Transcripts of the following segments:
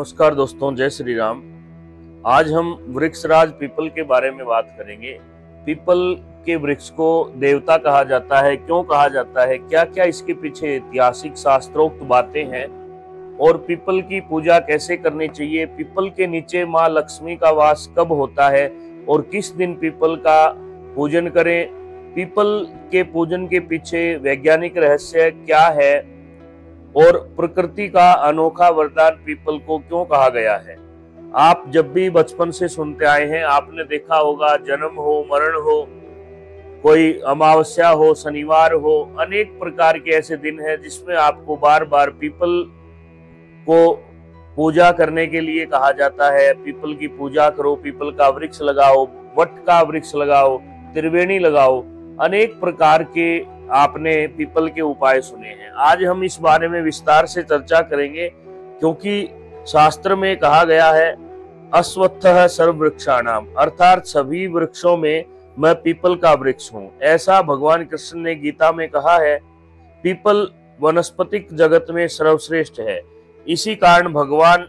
नमस्कार दोस्तों, जय श्री राम। आज हम वृक्षराज पीपल के बारे में बात करेंगे। पीपल के वृक्ष को देवता कहा जाता है, क्यों कहा जाता है, क्या क्या इसके पीछे ऐतिहासिक शास्त्रोक्त बातें हैं और पीपल की पूजा कैसे करनी चाहिए। पीपल के नीचे माँ लक्ष्मी का वास कब होता है और किस दिन पीपल का पूजन करें। पीपल के पूजन के पीछे वैज्ञानिक रहस्य क्या है और प्रकृति का अनोखा वरदान पीपल को क्यों कहा गया है। आप जब भी बचपन से सुनते आए हैं, आपने देखा होगा, जन्म हो, मरण हो, कोई अमावस्या हो, शनिवार हो, अनेक प्रकार के ऐसे दिन हैं जिसमें आपको बार बार पीपल को पूजा करने के लिए कहा जाता है। पीपल की पूजा करो, पीपल का वृक्ष लगाओ, वट का वृक्ष लगाओ, त्रिवेणी लगाओ, अनेक प्रकार के आपने पीपल के उपाय सुने हैं। आज हम इस बारे में विस्तार से चर्चा करेंगे, क्योंकि शास्त्र में कहा गया है अश्वत्थः सर्ववृक्षाणाम, अर्थात सभी वृक्षों में मैं पीपल का वृक्ष हूं। ऐसा भगवान कृष्ण ने गीता में कहा है। पीपल वनस्पतिक जगत में सर्वश्रेष्ठ है, इसी कारण भगवान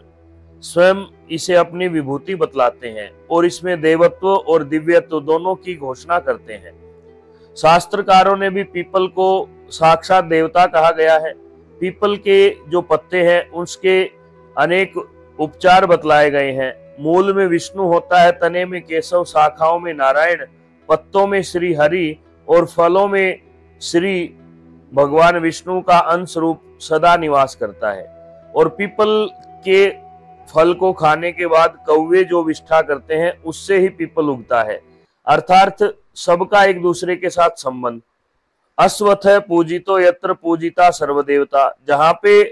स्वयं इसे अपनी विभूति बतलाते हैं और इसमें देवत्व और दिव्यत्व दोनों की घोषणा करते हैं। शास्त्रकारों ने भी पीपल को साक्षात देवता कहा गया है। पीपल के जो पत्ते हैं उसके अनेक उपचार बतलाए गए हैं। मूल में विष्णु होता है, तने में केशव, शाखाओं में नारायण, पत्तों में श्री हरि और फलों में श्री भगवान विष्णु का अंश रूप सदा निवास करता है। और पीपल के फल को खाने के बाद कौवे जो विष्ठा करते हैं उससे ही पीपल उगता है, अर्थात सबका एक दूसरे के साथ संबंध। अश्वत्थ पूजितो यत्र पूजिता सर्वदेवता, जहां पे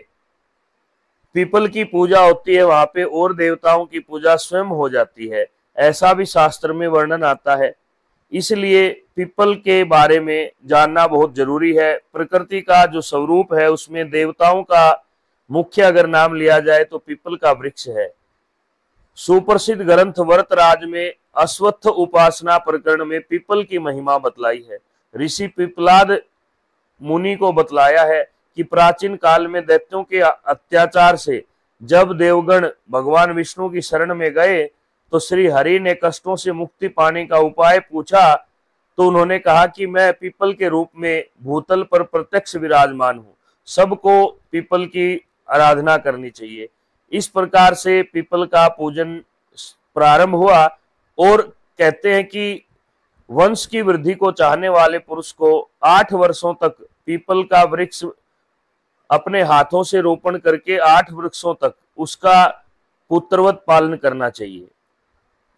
पीपल की पूजा होती है वहां पे और देवताओं की पूजा स्वयं हो जाती है, ऐसा भी शास्त्र में वर्णन आता है। इसलिए पीपल के बारे में जानना बहुत जरूरी है। प्रकृति का जो स्वरूप है उसमें देवताओं का मुख्य अगर नाम लिया जाए तो पीपल का वृक्ष है। सुप्रसिद्ध ग्रंथ वरतराज में अश्वत्थ उपासना प्रकरण में पीपल की महिमा बतलाई है। ऋषि पिपलाद मुनि को बतलाया है कि प्राचीन काल में दैत्यों के अत्याचार से जब देवगण भगवान विष्णु की शरण में गए तो श्री हरि ने कष्टों से मुक्ति पाने का उपाय पूछा, तो उन्होंने कहा कि मैं पीपल के रूप में भूतल पर प्रत्यक्ष विराजमान हूं, सबको पीपल की आराधना करनी चाहिए। इस प्रकार से पीपल का पूजन प्रारंभ हुआ और कहते हैं कि वंश की वृद्धि को चाहने वाले पुरुष को 8 वर्षों तक पीपल का वृक्ष अपने हाथों से रोपण करके 8 वृक्षों तक उसका पुत्रवत पालन करना चाहिए।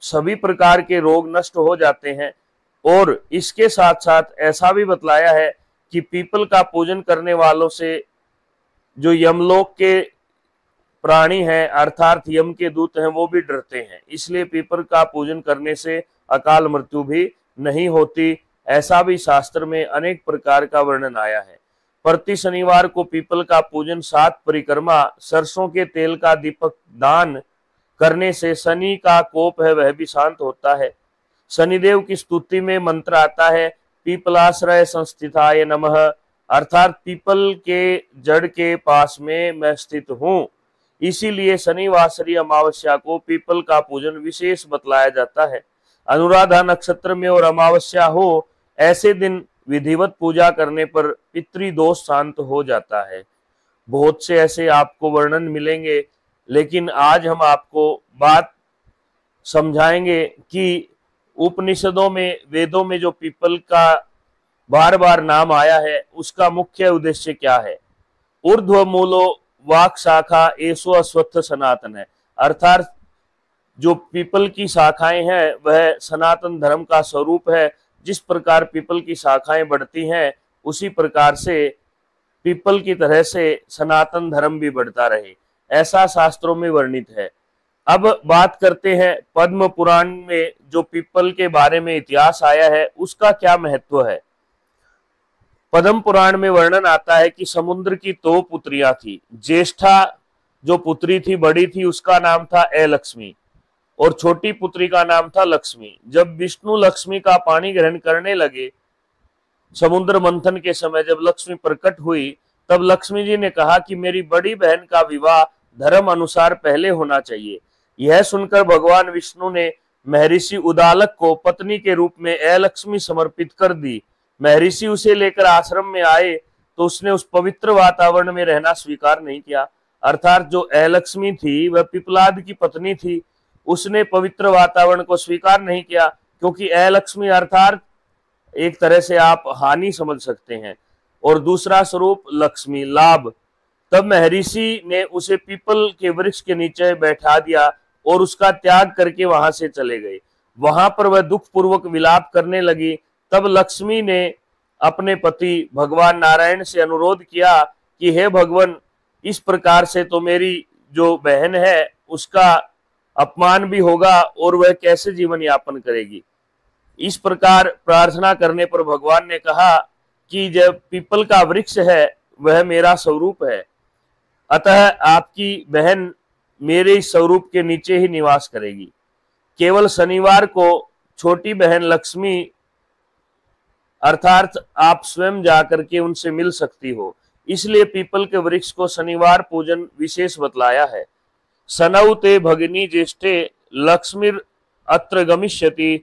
सभी प्रकार के रोग नष्ट हो जाते हैं। और इसके साथ साथ ऐसा भी बतलाया है कि पीपल का पूजन करने वालों से जो यमलोक के प्राणी हैं अर्थात यम के दूत हैं वो भी डरते हैं। इसलिए पीपल का पूजन करने से अकाल मृत्यु भी नहीं होती, ऐसा भी शास्त्र में अनेक प्रकार का वर्णन आया है। प्रति शनिवार को पीपल का पूजन, 7 परिक्रमा, सरसों के तेल का दीपक दान करने से शनि का कोप है वह भी शांत होता है। शनिदेव की स्तुति में मंत्र आता है पीपलाश्रय संस्थिताय नमः, अर्थात पीपल के जड़ के पास में मैं स्थित हूँ। इसीलिए शनिवासरी अमावस्या को पीपल का पूजन विशेष बतलाया जाता है। अनुराधा नक्षत्र में और अमावस्या हो ऐसे दिन विधिवत पूजा करने पर पितृदोष शांत हो जाता है। बहुत से ऐसे आपको वर्णन मिलेंगे, लेकिन आज हम आपको बात समझाएंगे कि उपनिषदों में, वेदों में जो पीपल का बार बार नाम आया है उसका मुख्य उद्देश्य क्या है। ऊर्ध्व मूलो वाक शाखा एसो अश्वत्थ सनातन है, अर्थात जो पीपल की शाखाएं हैं वह सनातन धर्म का स्वरूप है। जिस प्रकार पीपल की शाखाएं बढ़ती हैं उसी प्रकार से पीपल की तरह से सनातन धर्म भी बढ़ता रहे, ऐसा शास्त्रों में वर्णित है। अब बात करते हैं पद्म पुराण में जो पीपल के बारे में इतिहास आया है उसका क्या महत्व है। पद्म पुराण में वर्णन आता है कि समुद्र की 2 पुत्रियां थी। ज्येष्ठा जो पुत्री थी, बड़ी थी, उसका नाम था अलक्ष्मी और छोटी पुत्री का नाम था लक्ष्मी। जब विष्णु लक्ष्मी का पानी ग्रहण करने लगे समुद्र मंथन के समय, जब लक्ष्मी प्रकट हुई तब लक्ष्मी जी ने कहा कि मेरी बड़ी बहन का विवाह धर्म अनुसार पहले होना चाहिए। यह सुनकर भगवान विष्णु ने महर्षि उदालक को पत्नी के रूप में अलक्ष्मी समर्पित कर दी। महर्षि उसे लेकर आश्रम में आए तो उसने उस पवित्र वातावरण में रहना स्वीकार नहीं किया। अर्थात जो अलक्ष्मी थी वह पिपलाद की पत्नी थी, उसने पवित्र वातावरण को स्वीकार नहीं किया, क्योंकि अलक्ष्मी अर्थात एक तरह से आप हानि समझ सकते हैं, और दूसरा स्वरूप लक्ष्मी लाभ। तब महर्षि ने उसे पीपल के वृक्ष के नीचे बैठा दिया और उसका त्याग करके वहां से चले गए। वहां पर वह दुख पूर्वक विलाप करने लगी। तब लक्ष्मी ने अपने पति भगवान नारायण से अनुरोध किया कि हे भगवान, इस प्रकार से तो मेरी जो बहन है उसका अपमान भी होगा और वह कैसे जीवन यापन करेगी। इस प्रकार प्रार्थना करने पर भगवान ने कहा कि जब पीपल का वृक्ष है वह मेरा स्वरूप है, अतः आपकी बहन मेरे इस स्वरूप के नीचे ही निवास करेगी। केवल शनिवार को छोटी बहन लक्ष्मी अर्थात आप स्वयं जाकर के उनसे मिल सकती हो, इसलिए पीपल के वृक्ष को शनिवार पूजन विशेष बतलाया है। सनौ ते भगिनी ज्येष्ठे लक्ष्मीर अत्र गमिष्यति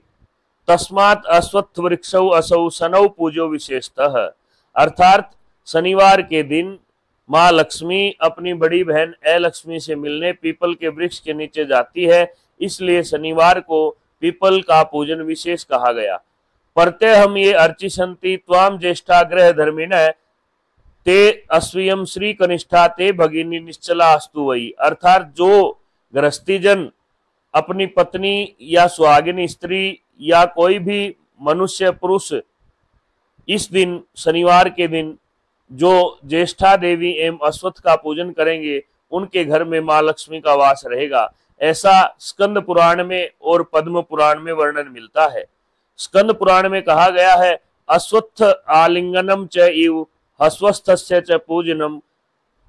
तस्मात् अश्वत्थ वृक्षौ असौ सनौ पूजो विशेषतः। अर्थात शनिवार के दिन माँ लक्ष्मी अपनी बड़ी बहन अलक्ष्मी से मिलने पीपल के वृक्ष के नीचे जाती है, इसलिए शनिवार को पीपल का पूजन विशेष कहा गया। परते हम ये अर्चिसंति त्वाम ज्येष्ठा ग्रह धर्मिणः ते अस्वीयम श्री कनिष्ठा ते भगिनी निश्चला अस्तु वही। अर्थात जो गृहस्थी जन अपनी पत्नी या सुहागिनी स्त्री या कोई भी मनुष्य पुरुष इस दिन शनिवार के दिन जो ज्येष्ठा देवी एवं अश्वत्थ का पूजन करेंगे उनके घर में मां लक्ष्मी का वास रहेगा। ऐसा स्कंद पुराण में और पद्म पुराण में वर्णन मिलता है। स्कंद पुराण में कहा गया है अश्वत्थ आलिंगनम च इव हस्वस्थस्य च पूजनम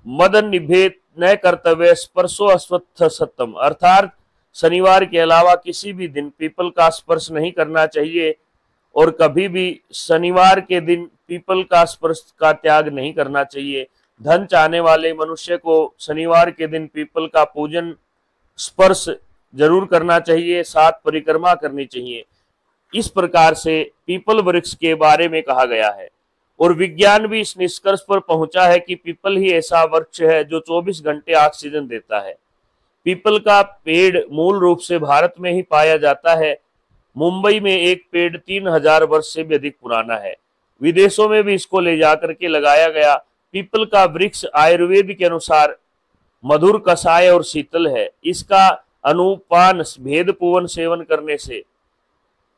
मदन निभेद न कर्तव्य स्पर्शो अश्वत्थ सत्तम। अर्थात शनिवार के अलावा किसी भी दिन पीपल का स्पर्श नहीं करना चाहिए और कभी भी शनिवार के दिन पीपल का स्पर्श का त्याग नहीं करना चाहिए। धन चाहने वाले मनुष्य को शनिवार के दिन पीपल का पूजन स्पर्श जरूर करना चाहिए, साथ परिक्रमा करनी चाहिए। इस प्रकार से पीपल वृक्ष के बारे में कहा गया है और विज्ञान भी इस निष्कर्ष पर पहुंचा है कि पीपल ही ऐसा वृक्ष है जो 24 घंटे ऑक्सीजन देता है। पीपल का पेड़ मूल रूप से भारत में ही पाया जाता है। मुंबई में एक पेड़ 3000 वर्ष से भी अधिक पुराना है। विदेशों में भी इसको ले जाकर के लगाया गया। पीपल का वृक्ष आयुर्वेद के अनुसार मधुर, कषाय और शीतल है। इसका अनुपान भेदपूवन सेवन करने से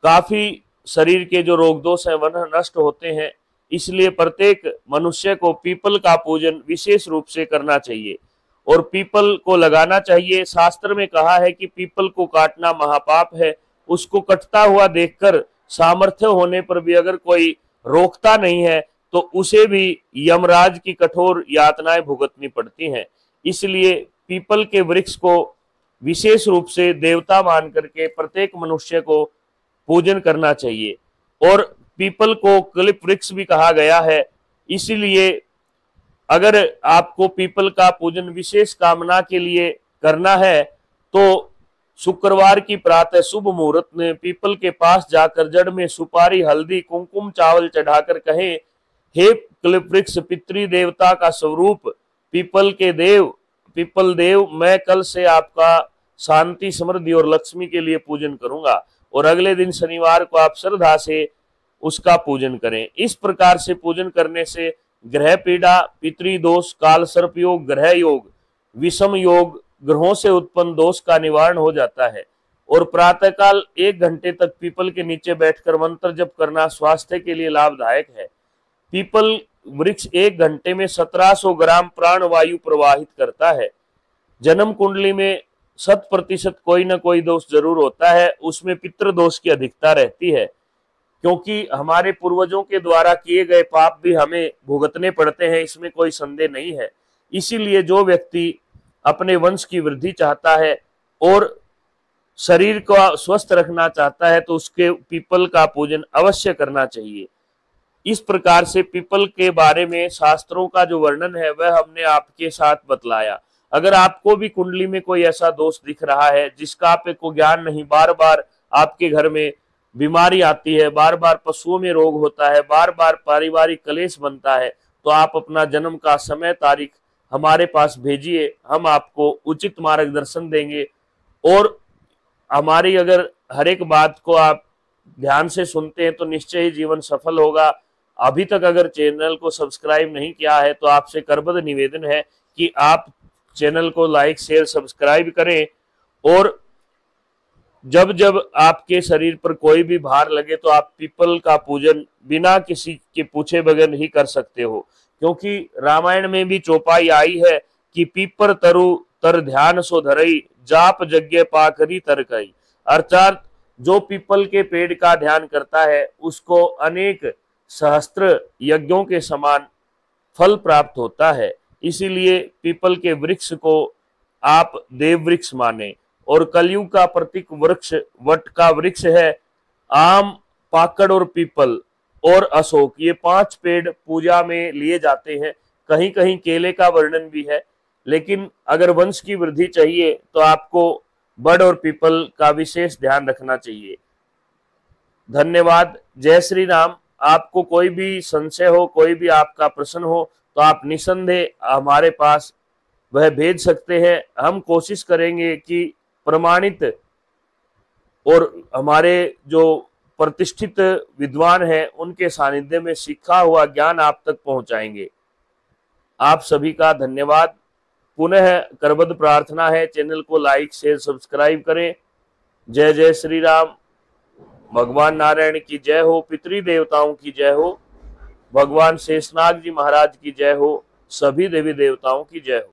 काफी शरीर के जो रोग दोष है वह नष्ट होते हैं। इसलिए प्रत्येक मनुष्य को पीपल का पूजन विशेष रूप से करना चाहिए और पीपल को लगाना चाहिए। शास्त्र में कहा है कि पीपल को काटना महापाप है। उसको कटता हुआ देखकर सामर्थ्य होने पर भी अगर कोई रोकता नहीं है तो उसे भी यमराज की कठोर यातनाएं भुगतनी पड़ती हैं। इसलिए पीपल के वृक्ष को विशेष रूप से देवता मान करके प्रत्येक मनुष्य को पूजन करना चाहिए। और पीपल को कलिप वृक्ष भी कहा गया है। इसीलिए अगर आपको पीपल का पूजन विशेष कामना के लिए करना है तो शुक्रवार की प्रातः शुभ मुहूर्त में पीपल के पास जाकर जड़ में सुपारी, हल्दी, कुमकुम, चावल चढ़ाकर कहें, हे कलिप वृक्ष पितृ देवता का स्वरूप पीपल के देव, पीपल देव, मैं कल से आपका शांति, समृद्धि और लक्ष्मी के लिए पूजन करूंगा। और अगले दिन शनिवार को आप श्रद्धा से उसका पूजन करें। इस प्रकार से पूजन करने से ग्रह पीड़ा, पितृदोष, काल सर्प योग, ग्रह योग, विषम योग, ग्रहों से उत्पन्न दोष का निवारण हो जाता है। और प्रातःकाल 1 घंटे तक पीपल के नीचे बैठकर मंत्र जप करना स्वास्थ्य के लिए लाभदायक है। पीपल वृक्ष 1 घंटे में 1700 ग्राम प्राण वायु प्रवाहित करता है। जन्म कुंडली में 100% कोई ना कोई दोष जरूर होता है, उसमें पितृदोष की अधिकता रहती है, क्योंकि हमारे पूर्वजों के द्वारा किए गए पाप भी हमें भुगतने पड़ते हैं, इसमें कोई संदेह नहीं है। इसीलिए जो व्यक्ति अपने वंश की वृद्धि चाहता है और शरीर को स्वस्थ रखना चाहता है तो उसके पीपल का पूजन अवश्य करना चाहिए। इस प्रकार से पीपल के बारे में शास्त्रों का जो वर्णन है वह हमने आपके साथ बतलाया। अगर आपको भी कुंडली में कोई ऐसा दोष दिख रहा है जिसका आपको ज्ञान नहीं, बार बार आपके घर में बीमारी आती है, बार बार पशुओं में रोग होता है, बार बार पारिवारिक कलेश बनता है, तो आप अपना जन्म का समय तारीख हमारे पास भेजिए, हम आपको उचित मार्गदर्शन देंगे। और हमारी अगर हर एक बात को आप ध्यान से सुनते हैं तो निश्चय ही जीवन सफल होगा। अभी तक अगर चैनल को सब्सक्राइब नहीं किया है तो आपसे करबद्ध निवेदन है कि आप चैनल को लाइक शेयर सब्सक्राइब करें। और जब जब आपके शरीर पर कोई भी भार लगे तो आप पीपल का पूजन बिना किसी के पूछे बगैर ही कर सकते हो, क्योंकि रामायण में भी चौपाई आई है कि पीपर तरु तर ध्यान सो धरई, जाप यज्ञ पाकरी तर कई। अर्थात जो पीपल के पेड़ का ध्यान करता है उसको अनेक सहस्त्र यज्ञों के समान फल प्राप्त होता है। इसीलिए पीपल के वृक्ष को आप देव वृक्ष माने। और कलयुग का प्रतीक वृक्ष वट का वृक्ष है। आम, पाकड़ और पीपल और अशोक, ये 5 पेड़ पूजा में लिए जाते हैं। कहीं कहीं केले का वर्णन भी है, लेकिन अगर वंश की वृद्धि चाहिए तो आपको बड़ और पीपल का विशेष ध्यान रखना चाहिए। धन्यवाद। जय श्री राम। आपको कोई भी संशय हो, कोई भी आपका प्रश्न हो तो आप निसंदेह हमारे पास वह भेज सकते हैं। हम कोशिश करेंगे कि प्रमाणित और हमारे जो प्रतिष्ठित विद्वान हैं उनके सानिध्य में सीखा हुआ ज्ञान आप तक पहुंचाएंगे। आप सभी का धन्यवाद। पुनः करबद्ध प्रार्थना है, चैनल को लाइक शेयर सब्सक्राइब करें। जय जय श्री राम। भगवान नारायण की जय हो, पितृ देवताओं की जय हो, भगवान शेषनाग जी महाराज की जय हो, सभी देवी देवताओं की जय हो।